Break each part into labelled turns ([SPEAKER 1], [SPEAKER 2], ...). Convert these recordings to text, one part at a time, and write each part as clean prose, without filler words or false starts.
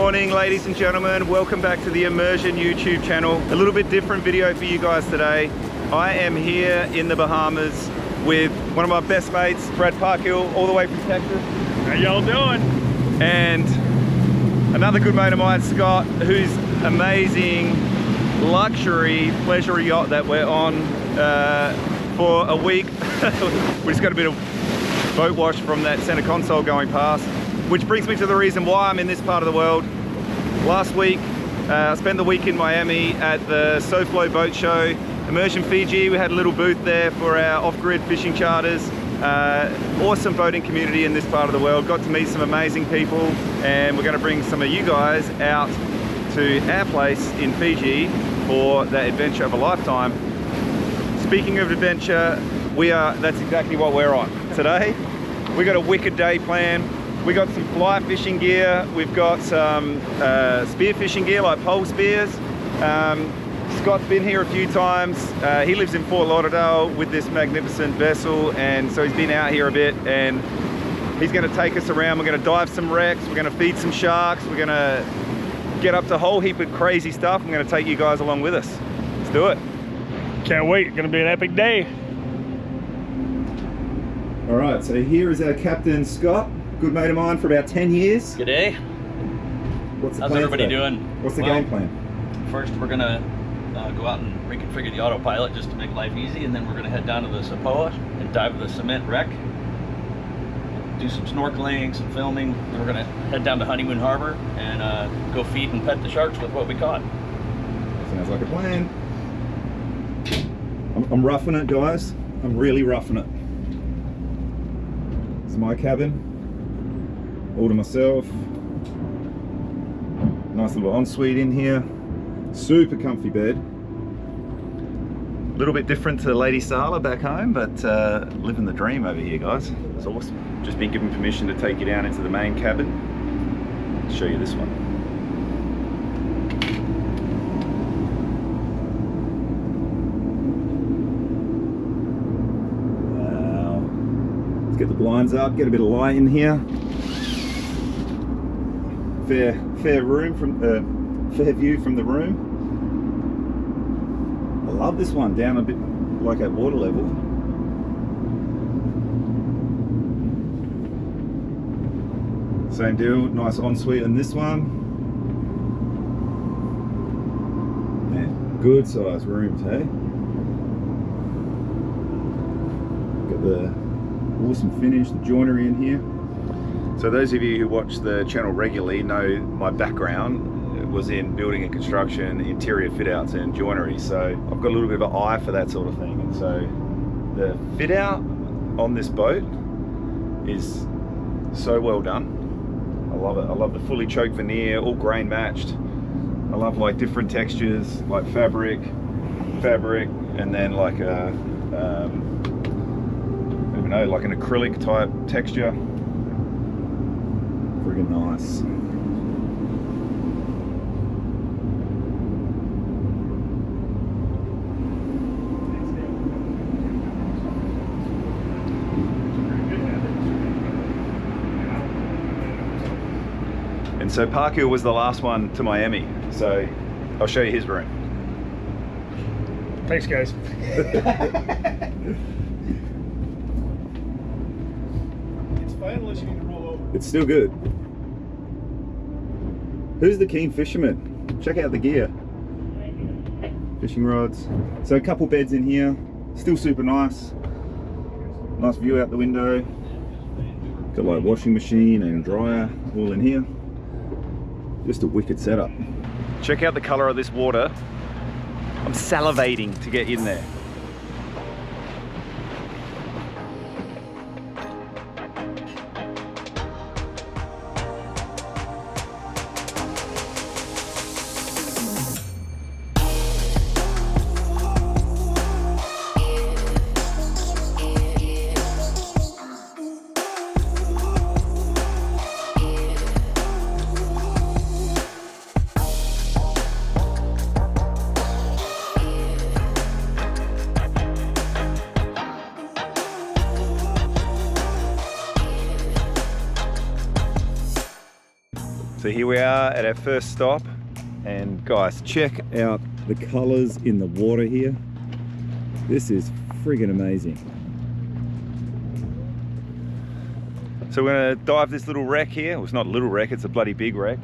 [SPEAKER 1] morning, ladies and gentlemen. Welcome back to the Immersion YouTube channel. A little bit different video for you guys today. I am here in the Bahamas with one of my best mates, Brad Parkhill, all the way from Texas.
[SPEAKER 2] How y'all doing?
[SPEAKER 1] And another good mate of mine, Scott, whose amazing luxury pleasure yacht that we're on for a week. We just got a bit of boat wash from that center console going past, which brings me to the reason why I'm in this part of the world. Last week, I spent the week in Miami at the SoFlo boat show. Immersion Fiji, we had a little booth there for our off-grid fishing charters. Awesome boating community in this part of the world. Got to meet some amazing people, and we're going to bring some of you guys out to our place in Fiji for that adventure of a lifetime. Speaking of adventure, that's exactly what we're on. Today, we got a wicked day planned. We got some fly fishing gear. We've got some spear fishing gear like pole spears. Scott's been here a few times. He lives in Fort Lauderdale with this magnificent vessel, and so he's been out here a bit, and he's going to take us around. We're going to dive some wrecks. We're going to feed some sharks. We're going to get up to a whole heap of crazy stuff. I'm going to take you guys along with us. Let's do it.
[SPEAKER 2] Can't wait. It's gonna be an epic day.
[SPEAKER 1] All right, so here is our captain, Scott. Good mate of mine for about 10 years.
[SPEAKER 3] G'day.
[SPEAKER 1] What's the
[SPEAKER 3] How's
[SPEAKER 1] plan
[SPEAKER 3] everybody
[SPEAKER 1] today?
[SPEAKER 3] doing?
[SPEAKER 1] What's the game plan?
[SPEAKER 3] First, we're gonna go out and reconfigure the autopilot just to make life easy, and then we're gonna head down to the Sapona and dive the cement wreck, do some snorkeling, some filming. Then we're gonna head down to Honeymoon Harbor and go feed and pet the sharks with what we caught.
[SPEAKER 1] Sounds like a plan. I'm roughing it, guys. I'm really roughing it. It's my cabin, all to myself. Nice little ensuite in here. Super comfy bed. A little bit different to Lady Sala back home, but living the dream over here, guys. It's awesome. Just been given permission to take you down into the main cabin. I'll show you this one. Get the blinds up, get a bit of light in here. Fair room from fair view from the room. I love this one, down a bit like at water level. Same deal, nice ensuite in this one. Man, good size rooms, hey? Got the awesome finish, the joinery in here. So those of you who watch the channel regularly know my background was in building and construction, interior fit outs and joinery. So I've got a little bit of an eye for that sort of thing. And so the fit out on this boat is so well done. I love it. I love the fully choked veneer, all grain matched. I love like different textures, like fabric, and then like a, like an acrylic type texture. Friggin' nice. And so Parkhill was the last one to Miami, so I'll show you his room.
[SPEAKER 2] Thanks, guys. Unless you need to roll over.
[SPEAKER 1] It's still good. Who's the keen fisherman? Check out the gear. Fishing rods. So a couple beds in here. Still super nice. Nice view out the window. Got like washing machine and dryer all in here. Just a wicked setup. Check out the color of this water. I'm salivating to get in there. So here we are at our first stop, and guys, check out the colors in the water here. This is friggin' amazing. So we're gonna dive this little wreck here. Well, it's not a little wreck, it's a bloody big wreck.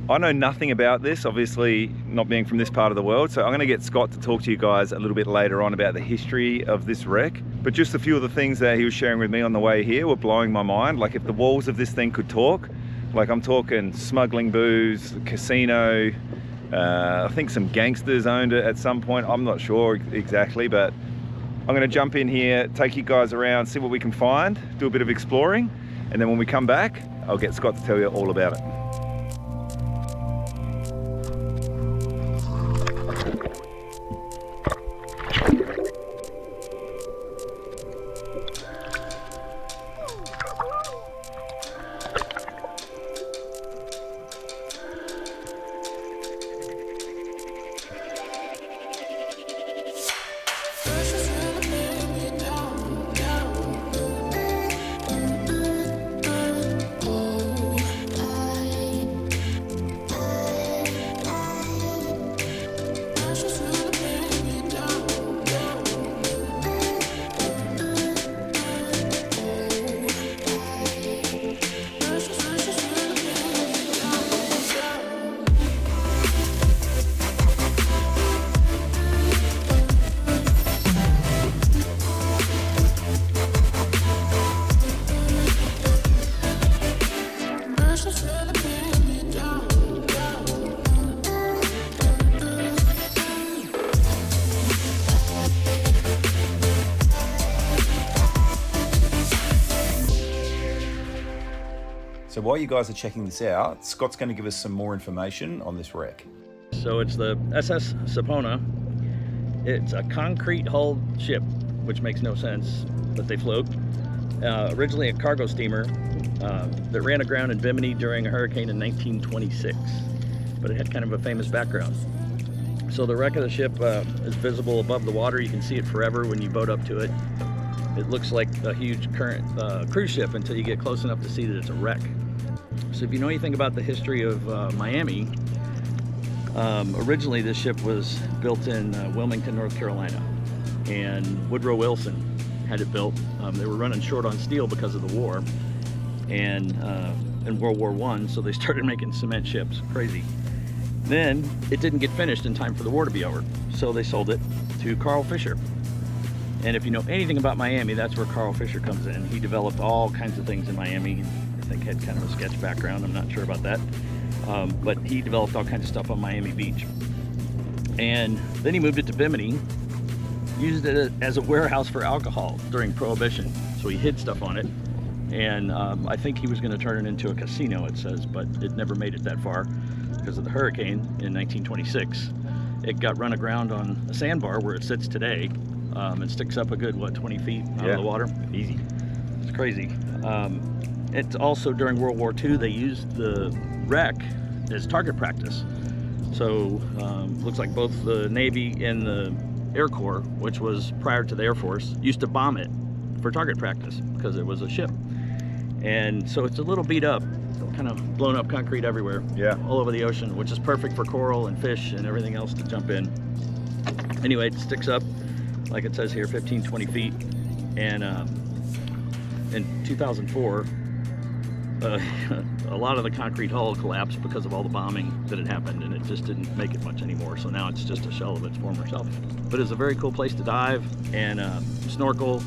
[SPEAKER 1] I know nothing about this, obviously not being from this part of the world, so I'm gonna get Scott to talk to you guys a little bit later on about the history of this wreck. But just a few of the things that he was sharing with me on the way here were blowing my mind. Like, if the walls of this thing could talk, like I'm talking smuggling booze, casino, I think some gangsters owned it at some point. I'm not sure exactly, but I'm gonna jump in here, take you guys around, see what we can find, do a bit of exploring, and then when we come back, I'll get Scott to tell you all about it. So while you guys are checking this out, Scott's going to give us some more information on this wreck.
[SPEAKER 3] So it's the SS Sapona. It's a concrete hulled ship, which makes no sense that they float. Originally a cargo steamer that ran aground in Bimini during a hurricane in 1926, but it had kind of a famous background. So the wreck of the ship is visible above the water. You can see it forever when you boat up to it. It looks like a huge current cruise ship until you get close enough to see that it's a wreck. So if you know anything about the history of Miami, originally this ship was built in Wilmington, North Carolina, and Woodrow Wilson had it built. They were running short on steel because of the war, and in World War I, so they started making cement ships. Crazy. Then it didn't get finished in time for the war to be over, so they sold it to Carl Fisher. And if you know anything about Miami, that's where Carl Fisher comes in. He developed all kinds of things in Miami. I think had kind of a sketch background, I'm not sure about that. But he developed all kinds of stuff on Miami Beach. And then he moved it to Bimini, used it as a warehouse for alcohol during Prohibition. So he hid stuff on it. And I think he was gonna turn it into a casino, it says, but it never made it that far because of the hurricane in 1926. It got run aground on a sandbar where it sits today. It sticks up a good, what, 20 feet out of the water?
[SPEAKER 1] Easy.
[SPEAKER 3] It's crazy. It's also during World War II, they used the wreck as target practice. So looks like both the Navy and the Air Corps, which was prior to the Air Force, used to bomb it for target practice because it was a ship. And so it's a little beat up, kind of blown up concrete everywhere, all over the ocean, which is perfect for coral and fish and everything else to jump in. Anyway, it sticks up, like it says here, 15, 20 feet. And in 2004, a lot of the concrete hull collapsed because of all the bombing that had happened, and it just didn't make it much anymore. So now it's just a shell of its former self. But it's a very cool place to dive and snorkel.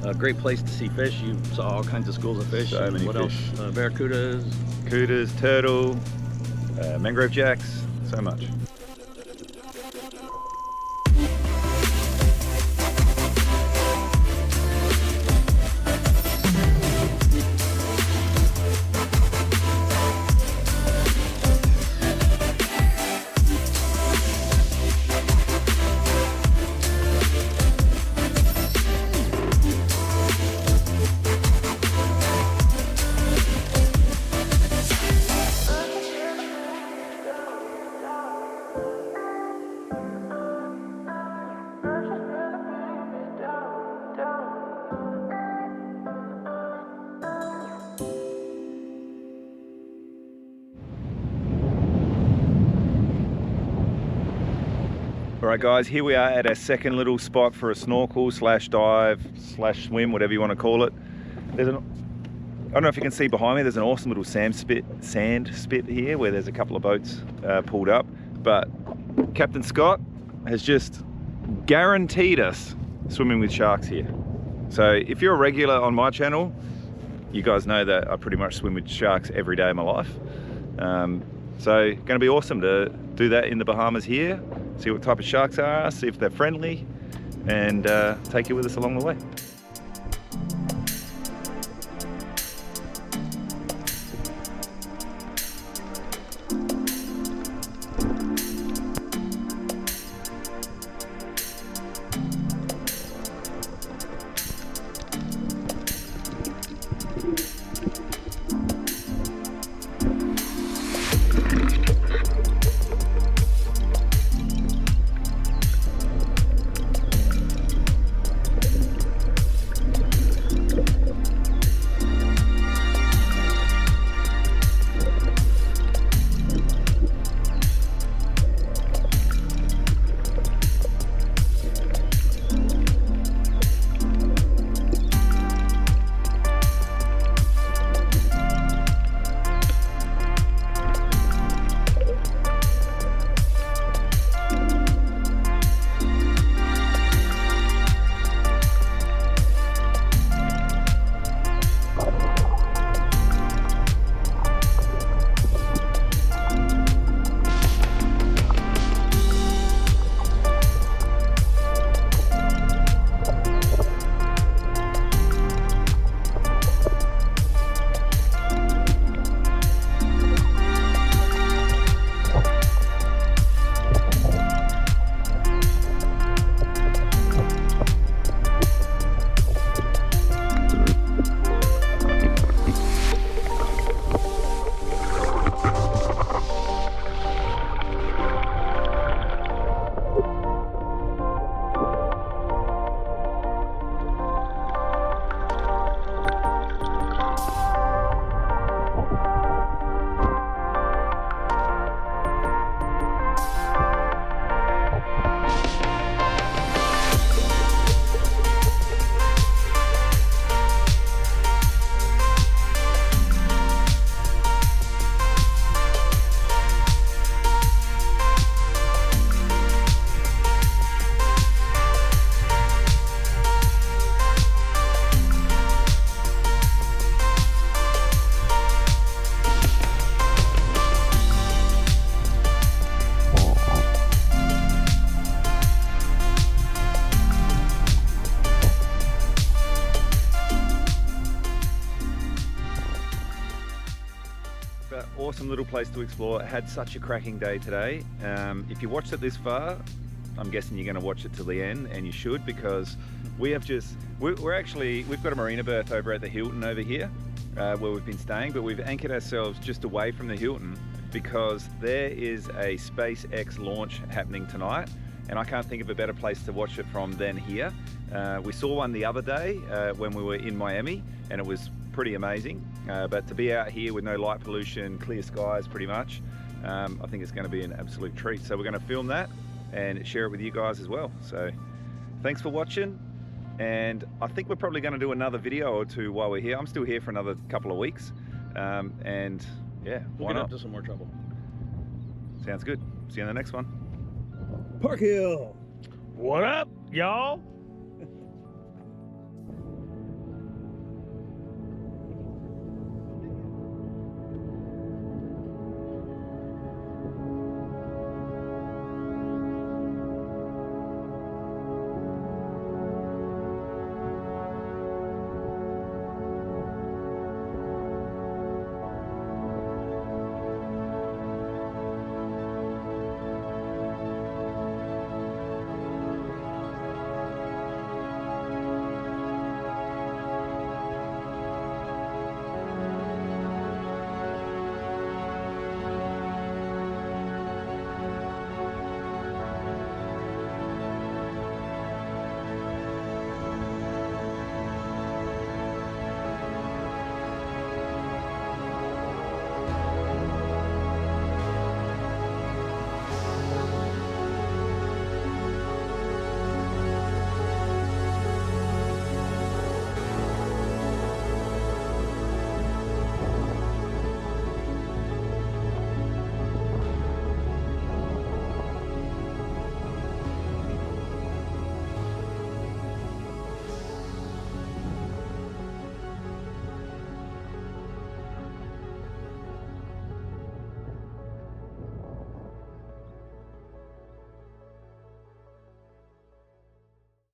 [SPEAKER 3] A great place to see fish. You saw all kinds of schools of fish.
[SPEAKER 1] So many
[SPEAKER 3] what
[SPEAKER 1] fish.
[SPEAKER 3] Else? Barracudas.
[SPEAKER 1] Cudas, turtle, mangrove jacks, so much. All right guys, here we are at our second little spot for a snorkel slash dive slash swim, whatever you want to call it. I don't know if you can see behind me, there's an awesome little sand spit here where there's a couple of boats pulled up. But Captain Scott has just guaranteed us swimming with sharks here. So if you're a regular on my channel, you guys know that I pretty much swim with sharks every day of my life. So going to be awesome to do that in the Bahamas here, see what type of sharks are, see if they're friendly, and take you with us along the way. Awesome little place to explore. Had such a cracking day today. If you watched it this far, I'm guessing you're going to watch it till the end, and you should, because we have we've got a marina berth over at the Hilton over here where we've been staying, but we've anchored ourselves just away from the Hilton because there is a SpaceX launch happening tonight, and I can't think of a better place to watch it from than here. We saw one the other day when we were in Miami, and it was pretty amazing, but to be out here with no light pollution, clear skies pretty much, I think it's going to be an absolute treat. So we're going to film that and share it with you guys as well. So thanks for watching, and I think we're probably going to do another video or two while we're here. I'm still here for another couple of weeks, and yeah,
[SPEAKER 3] We'll get up to some more trouble.
[SPEAKER 1] Sounds good. See you in the next one.
[SPEAKER 2] Park Hill. What up, y'all?